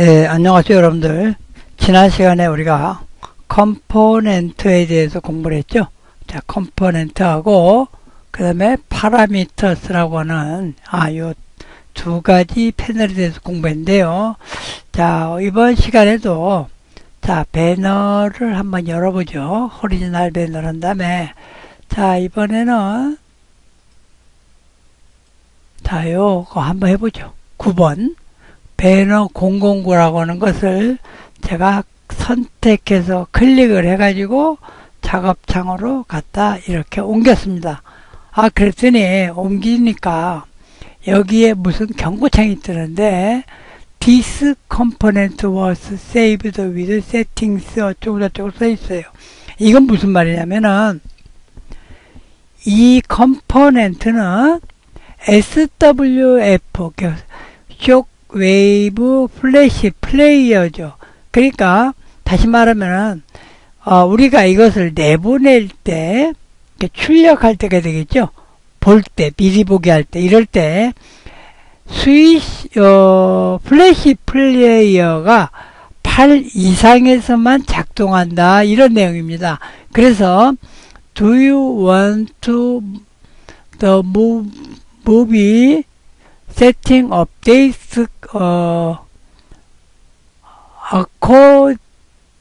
안녕하세요 여러분들. 지난 시간에 우리가 컴포넌트에 대해서 공부를 했죠. 자, 컴포넌트하고 그 다음에 파라미터스라고 하는 요 두 가지 패널에 대해서 공부했는데요. 자, 이번 시간에도 자, 배너를 한번 열어보죠. 호리지널 배너를 한 다음에 자, 이번에는 자, 요거 한번 해보죠. 9번 배너 009라고 하는 것을 제가 선택해서 클릭을 해가지고 작업창으로 갖다 이렇게 옮겼습니다. 그랬더니 옮기니까 여기에 무슨 경고창이 뜨는데 This component was saved with settings 어쩌고저쩌고 써 있어요. 이건 무슨 말이냐면은 이 컴포넌트는 SWF 쇼웨이브 플래시 플레이어죠. 그러니까 다시 말하면은 우리가 이것을 내보낼 때 출력할 때가 되겠죠. 볼 때, 미리 보기 할 때, 이럴 때 플래시 플레이어가 8 이상에서만 작동한다, 이런 내용입니다. 그래서 Do you want to the movie setting updates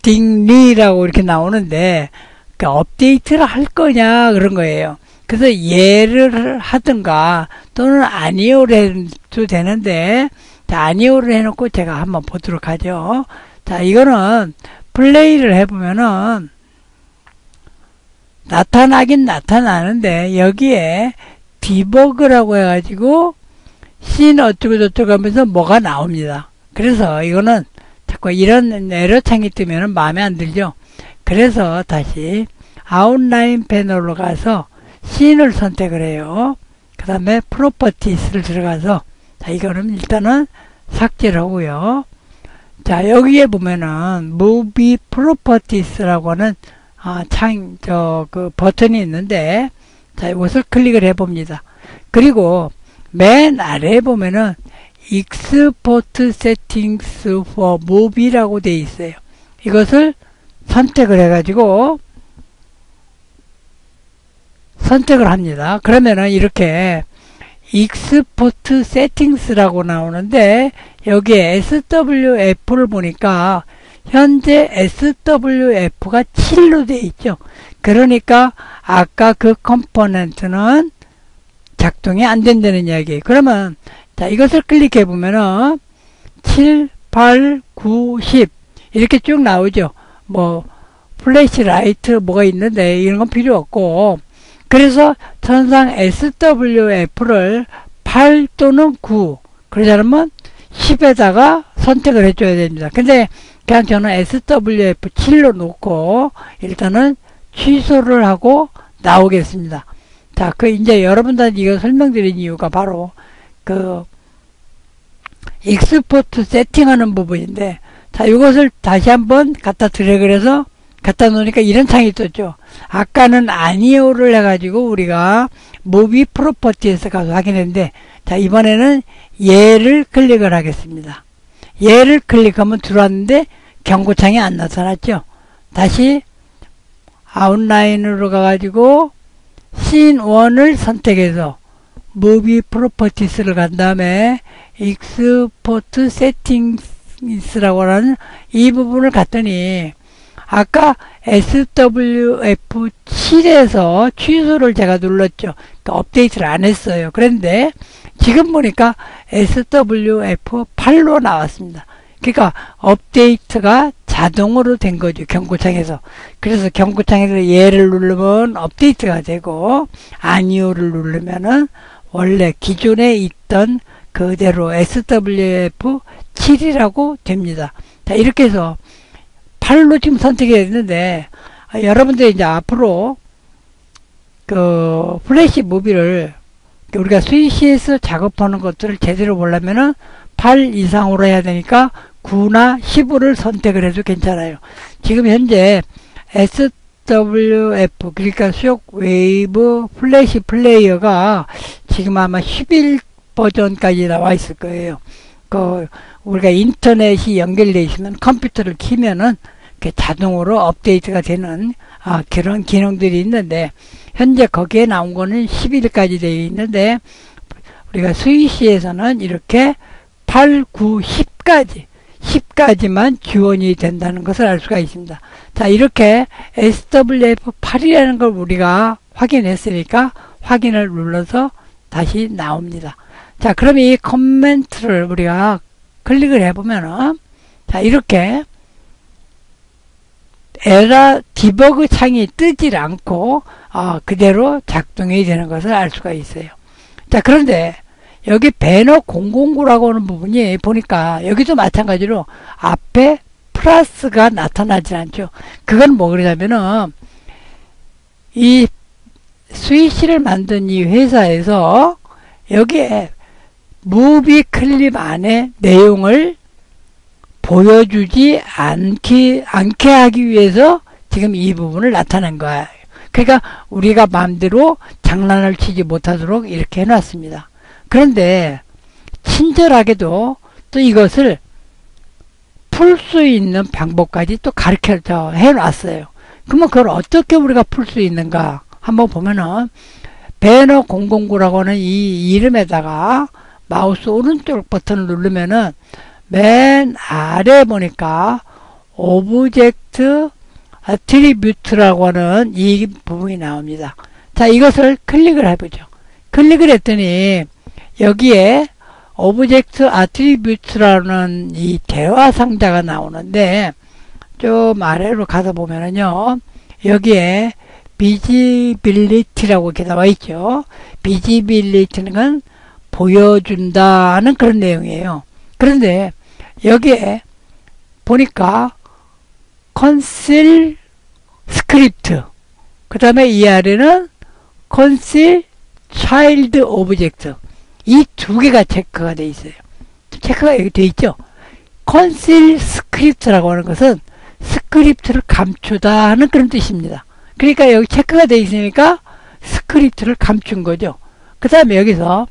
accordingly라고 이렇게 나오는데 업데이트를 할 거냐 그런 거예요. 그래서 예를 하든가 또는 아니오를 해도 되는데 자, 아니오를 해놓고 제가 한번 보도록 하죠. 자, 이거는 플레이를 해보면은 나타나긴 나타나는데 여기에 디버그라고 해가지고 씬 어쩌고저쩌고 하면서 뭐가 나옵니다. 그래서 이거는 자꾸 이런 에러창이 뜨면 마음에 안 들죠. 그래서 다시 아웃라인 패널로 가서 씬을 선택을 해요. 그 다음에 프로퍼티스를 들어가서 자, 이거는 일단은 삭제를 하고요. 자, 여기에 보면은 무비 프로퍼티스라고 하는 그 버튼이 있는데 자, 이것을 클릭을 해 봅니다. 그리고 맨 아래에 보면은 Export Settings for Movie라고 되어 있어요. 이것을 선택을 해가지고 선택을 합니다. 그러면은 이렇게 Export Settings라고 나오는데 여기에 SWF를 보니까 현재 SWF가 7로 되어 있죠. 그러니까 아까 그 컴포넌트는 작동이 안 된다는 이야기예요. 그러면 자, 이것을 클릭해 보면은 7, 8, 9, 10 이렇게 쭉 나오죠. 뭐 플래시 라이트 뭐가 있는데 이런 건 필요 없고 그래서 천상 SWF를 8 또는 9 그러지 않으면 10에다가 선택을 해줘야 됩니다. 근데 그냥 저는 SWF 7로 놓고 일단은 취소를 하고 나오겠습니다. 자, 이제 여러분들한테 이거 설명드린 이유가 바로 익스포트 세팅하는 부분인데 자, 이것을 다시 한번 갖다 드래그를 해서 갖다 놓으니까 이런 창이 떴죠. 아까는 아니오를 해가지고 우리가 무비 프로퍼티에서 가서 확인했는데 자, 이번에는 얘를 클릭을 하겠습니다. 얘를 클릭하면 들어왔는데 경고창이 안 나타났죠. 다시 아웃라인으로 가가지고 씬 1을 선택해서 무비 프로퍼티스를 간 다음에 익스포트 세팅스라고 하는 이 부분을 갔더니 아까 SWF7에서 취소를 제가 눌렀죠. 그러니까 업데이트를 안 했어요. 그런데 지금 보니까 SWF8로 나왔습니다. 그러니까 업데이트가 자동으로 된 거죠. 경고창에서. 그래서 경고창에서 얘를 누르면 업데이트가 되고 아니오를 누르면은 원래 기존에 있던 그대로 SWF7이라고 됩니다. 자, 이렇게 해서 8로 지금 선택해야 되는데 여러분들이 이제 앞으로 그 플래시 무비를 우리가 스위치에서 작업하는 것들을 제대로 보려면은 8 이상으로 해야 되니까 9나 15를 선택을 해도 괜찮아요. 지금 현재 SWF 그러니까 쇼웨이브 플래시 플레이어가 지금 아마 11 버전까지 나와 있을 거예요. 우리가 인터넷이 연결되어 있으면 컴퓨터를 키면은 자동으로 업데이트가 되는 그런 기능들이 있는데, 현재 거기에 나온 거는 11까지 되어 있는데, 우리가 스위시에서는 이렇게 8, 9, 10까지만 지원이 된다는 것을 알 수가 있습니다. 자, 이렇게 SWF8이라는 걸 우리가 확인했으니까 확인을 눌러서 다시 나옵니다. 자, 그럼 이 커멘트를 우리가 클릭을 해보면은, 자, 이렇게 에러 디버그 창이 뜨질 않고 그대로 작동이 되는 것을 알 수가 있어요. 자, 그런데 여기 배너 009라고 하는 부분이 보니까 여기도 마찬가지로 앞에 플러스가 나타나질 않죠. 그건 뭐 그러냐면은 이 스위치를 만든 이 회사에서 여기에 무비 클립 안에 내용을 보여주지 않게 하기 위해서 지금 이 부분을 나타낸 거예요. 그러니까 우리가 마음대로 장난을 치지 못하도록 이렇게 해놨습니다. 그런데 친절하게도 또 이것을 풀 수 있는 방법까지 또 가르쳐 해놨어요. 그러면 그걸 어떻게 우리가 풀 수 있는가 한번 보면은 배너 009라고 하는 이 이름에다가 마우스 오른쪽 버튼을 누르면은 맨 아래 보니까 오브젝트 아트리뷰트라고 하는 이 부분이 나옵니다. 자, 이것을 클릭을 해보죠. 클릭을 했더니 여기에 오브젝트 아트리뷰트라는 이 대화 상자가 나오는데 좀 아래로 가서 보면은요, 여기에 비지빌리티라고 이렇게 나와 있죠. 비지빌리티는 보여준다는 그런 내용이에요. 그런데 여기에 보니까 컨실 스크립트, 그 다음에 이 아래는 컨실 차일드 오브젝트, 이 두 개가 체크가 되어 있어요. 체크가 여기 되어 있죠. 컨실 스크립트라고 하는 것은 스크립트를 감추다 하는 그런 뜻입니다. 그러니까 여기 체크가 되어 있으니까 스크립트를 감춘 거죠. 그 다음에 여기서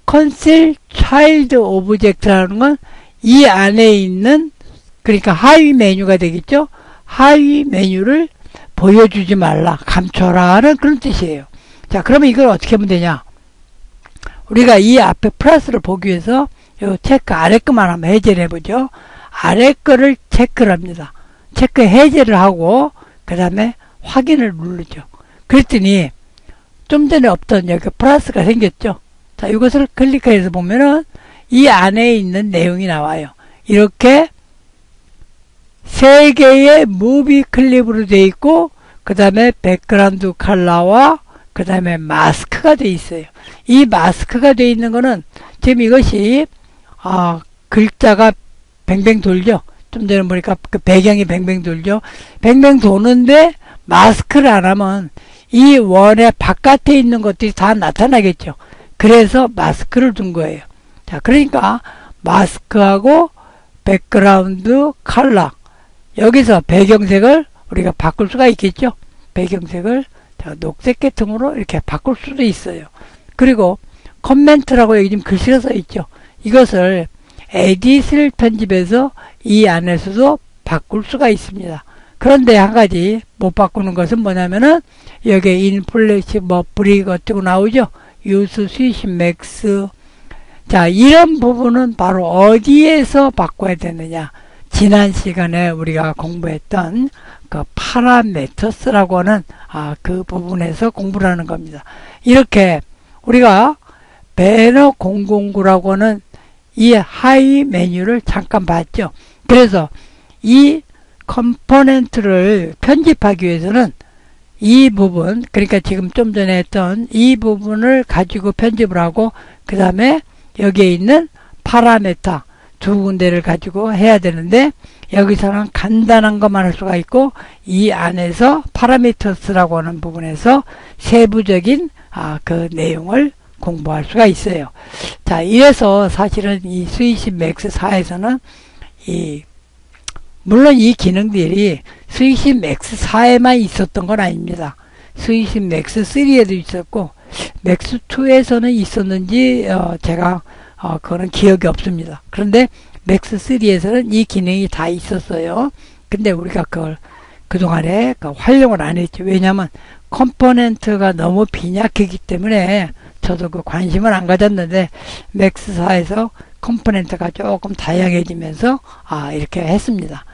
컨실 차일드 오브젝트라는 건 이 안에 있는, 그러니까 하위 메뉴가 되겠죠. 하위 메뉴를 보여주지 말라, 감춰라 하는 그런 뜻이에요. 자, 그러면 이걸 어떻게 하면 되냐? 우리가 이 앞에 플러스를 보기 위해서 요 체크 아래 거만 한번 해제를 해보죠. 아래 거를 체크를 합니다. 체크 해제를 하고 그 다음에 확인을 누르죠. 그랬더니 좀 전에 없던 여기 플러스가 생겼죠. 자, 이것을 클릭해서 보면은 이 안에 있는 내용이 나와요. 이렇게 세 개의 무비 클립으로 되어 있고, 그 다음에 백그라운드 컬러와 그 다음에 마스크가 되어 있어요. 이 마스크가 되어 있는 거는 지금 이것이 글자가 뱅뱅 돌죠. 좀 전에 보니까 그 배경이 뱅뱅 돌죠. 뱅뱅 도는데 마스크를 안 하면 이 원의 바깥에 있는 것들이 다 나타나겠죠. 그래서 마스크를 둔 거예요. 자, 그러니까 마스크하고 백그라운드 컬러, 여기서 배경색을 우리가 바꿀 수가 있겠죠. 배경색을 녹색 계통으로 이렇게 바꿀 수도 있어요. 그리고 코멘트라고 여기 지금 글씨가 써 있죠. 이것을 에디트를 편집해서 이 안에서도 바꿀 수가 있습니다. 그런데 한 가지 못 바꾸는 것은 뭐냐면은 여기에 인플레시 뭐 브릭 어쩌고 나오죠. 유스 스위시 맥스. 자, 이런 부분은 바로 어디에서 바꿔야 되느냐? 지난 시간에 우리가 공부했던 그 파라메터스라고 하는 그 부분에서 공부를 하는 겁니다. 이렇게 우리가 배너 009라고 하는 이 하위 메뉴를 잠깐 봤죠. 그래서 이 컴포넌트를 편집하기 위해서는 이 부분, 그러니까 지금 좀 전에 했던 이 부분을 가지고 편집을 하고 그 다음에 여기에 있는 파라메타 두 군데를 가지고 해야 되는데, 여기서는 간단한 것만 할 수가 있고 이 안에서 파라미터스라고 하는 부분에서 세부적인 그 내용을 공부할 수가 있어요. 자, 이래서 사실은 이 스위시 맥스 4에서는 물론 이 기능들이 스위시 맥스 4에만 있었던 건 아닙니다. 스위시 맥스 3에도 있었고 맥스 2에서는 있었는지 제가 그거는 기억이 없습니다. 그런데 맥스3에서는 이 기능이 다 있었어요. 근데 우리가 그걸 그동안에 활용을 안 했죠. 왜냐하면 컴포넌트가 너무 빈약하기 때문에 저도 그 관심을 안 가졌는데 맥스4에서 컴포넌트가 조금 다양해지면서 이렇게 했습니다.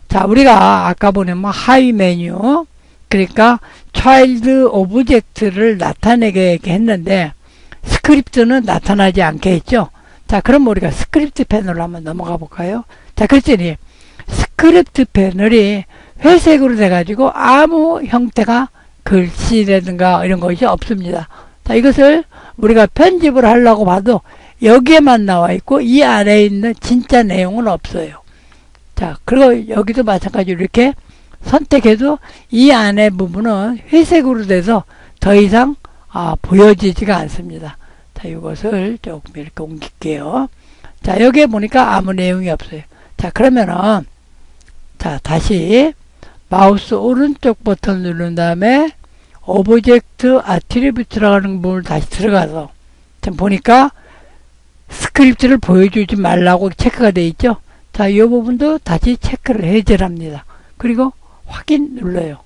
자, 우리가 아까 보면 하위 메뉴, 그러니까 차일드 오브젝트를 나타내게 했는데 스크립트는 나타나지 않게 했죠. 자, 그럼 우리가 스크립트 패널로 한번 넘어가 볼까요? 자, 그랬더니 스크립트 패널이 회색으로 돼가지고 아무 형태가 글씨라든가 이런 것이 없습니다. 자, 이것을 우리가 편집을 하려고 봐도 여기에만 나와 있고 이 안에 있는 진짜 내용은 없어요. 자, 그리고 여기도 마찬가지로 이렇게 선택해도 이 안에 부분은 회색으로 돼서 더 이상 보여지지가 않습니다. 자, 이것을 조금 이렇게 옮길게요. 자, 여기에 보니까 아무 내용이 없어요. 자, 그러면은 자, 다시 마우스 오른쪽 버튼 누른 다음에 오브젝트 아트리뷰트라는 부분을 다시 들어가서 지금 보니까 스크립트를 보여주지 말라고 체크가 되어 있죠. 자, 이 부분도 다시 체크를 해제를 합니다. 그리고 확인 눌러요.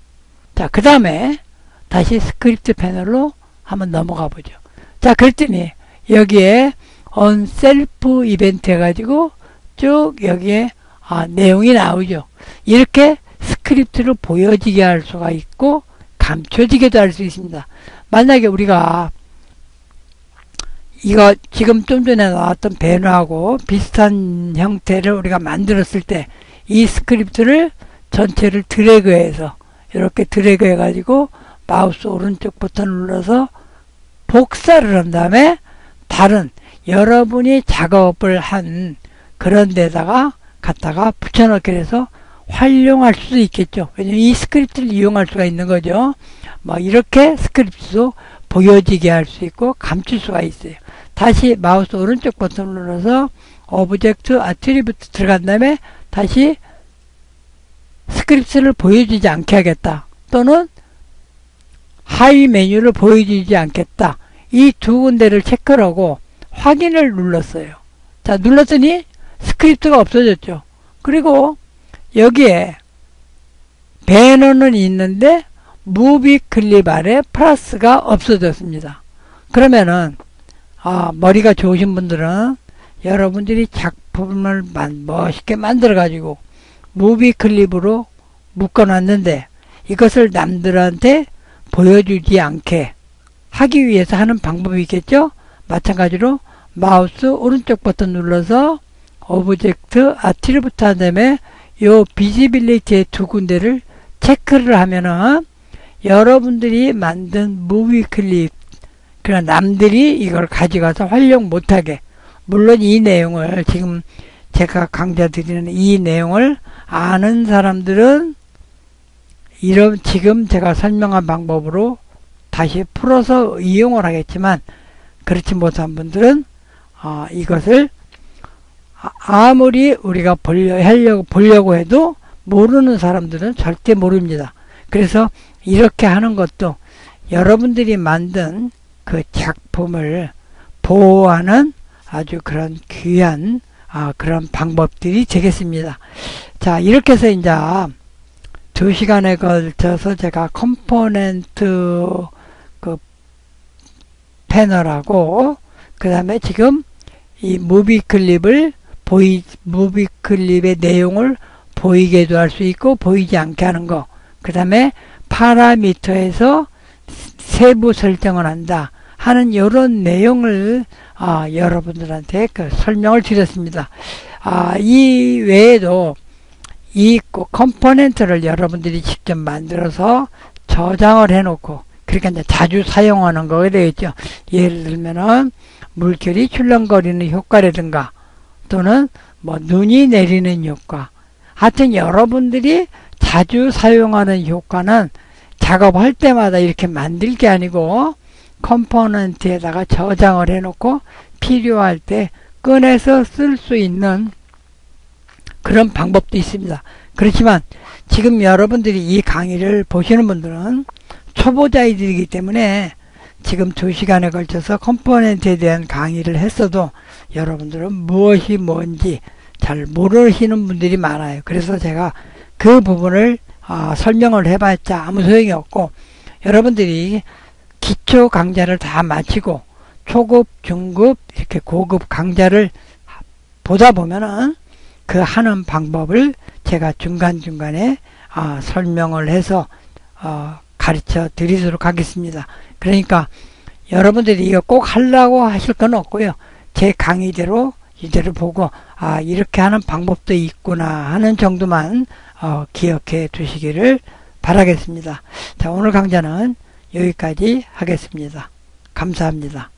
자, 그 다음에 다시 스크립트 패널로 한번 넘어가 보죠. 자, 그랬더니 여기에 on self 이벤트 해가지고 쭉 여기에 내용이 나오죠. 이렇게 스크립트를 보여지게 할 수가 있고 감춰지게도 할 수 있습니다. 만약에 우리가 이거 지금 좀 전에 나왔던 배너하고 비슷한 형태를 우리가 만들었을 때 이 스크립트를 전체를 드래그해서 이렇게 드래그 해가지고 마우스 오른쪽 버튼 눌러서 복사를 한 다음에 다른 여러분이 작업을 한 그런 데다가 갖다가 붙여넣게 해서 활용할 수도 있겠죠. 왜냐면 이 스크립트를 이용할 수가 있는 거죠. 뭐 이렇게 스크립트도 보여지게 할 수 있고 감출 수가 있어요. 다시 마우스 오른쪽 버튼을 눌러서 오브젝트 아트리뷰트 들어간 다음에 다시 스크립트를 보여주지 않게 하겠다. 또는 하위 메뉴를 보여주지 않겠다. 이 두 군데를 체크를 하고 확인을 눌렀어요. 자, 눌렀더니 스크립트가 없어졌죠. 그리고 여기에 배너는 있는데 무비 클립 아래 플러스가 없어졌습니다. 그러면은 머리가 좋으신 분들은 여러분들이 작품을 멋있게 만들어 가지고 무비 클립으로 묶어놨는데 이것을 남들한테 보여주지 않게 하기 위해서 하는 방법이 있겠죠. 마찬가지로 마우스 오른쪽 버튼 눌러서 오브젝트 아트리뷰트 한 다음에 요 비지빌리티의 두 군데를 체크를 하면은 여러분들이 만든 무비 클립, 그러나 남들이 이걸 가져가서 활용 못하게, 물론 이 내용을 지금 제가 강좌 드리는 이 내용을 아는 사람들은 이런 지금 제가 설명한 방법으로 다시 풀어서 이용을 하겠지만 그렇지 못한 분들은 이것을 아무리 우리가 보려고 해도 모르는 사람들은 절대 모릅니다. 그래서 이렇게 하는 것도 여러분들이 만든 그 작품을 보호하는 아주 그런 귀한 그런 방법들이 되겠습니다. 자, 이렇게 해서 이제 2시간에 걸쳐서 제가 컴포넌트 그 패널하고 그 다음에 지금 이 무비 클립의 내용을 보이게도 할 수 있고 보이지 않게 하는 거, 그 다음에 파라미터에서 세부 설정을 한다 하는 이런 내용을 여러분들한테 설명을 드렸습니다. 이 외에도 이 컴포넌트를 여러분들이 직접 만들어서 저장을 해놓고, 그러니까 이제 자주 사용하는 거가 되겠죠. 예를 들면은 물결이 출렁거리는 효과라든가 또는 뭐 눈이 내리는 효과, 하여튼 여러분들이 자주 사용하는 효과는 작업할 때마다 이렇게 만들 게 아니고 컴포넌트에다가 저장을 해놓고 필요할 때 꺼내서 쓸 수 있는 그런 방법도 있습니다. 그렇지만 지금 여러분들이 이 강의를 보시는 분들은 초보자이들이기 때문에 지금 2시간에 걸쳐서 컴포넌트에 대한 강의를 했어도 여러분들은 무엇이 뭔지 잘 모르시는 분들이 많아요. 그래서 제가 그 부분을 설명을 해봤자 아무 소용이 없고, 여러분들이 기초 강좌를 다 마치고 초급, 중급, 이렇게 고급 강좌를 보다 보면은 그 하는 방법을 제가 중간중간에 설명을 해서 가르쳐 드리도록 하겠습니다. 그러니까 여러분들이 이거 꼭 하려고 하실 건 없고요. 제 강의대로 이대로 보고 이렇게 하는 방법도 있구나 하는 정도만 기억해 두시기를 바라겠습니다. 자, 오늘 강좌는 여기까지 하겠습니다. 감사합니다.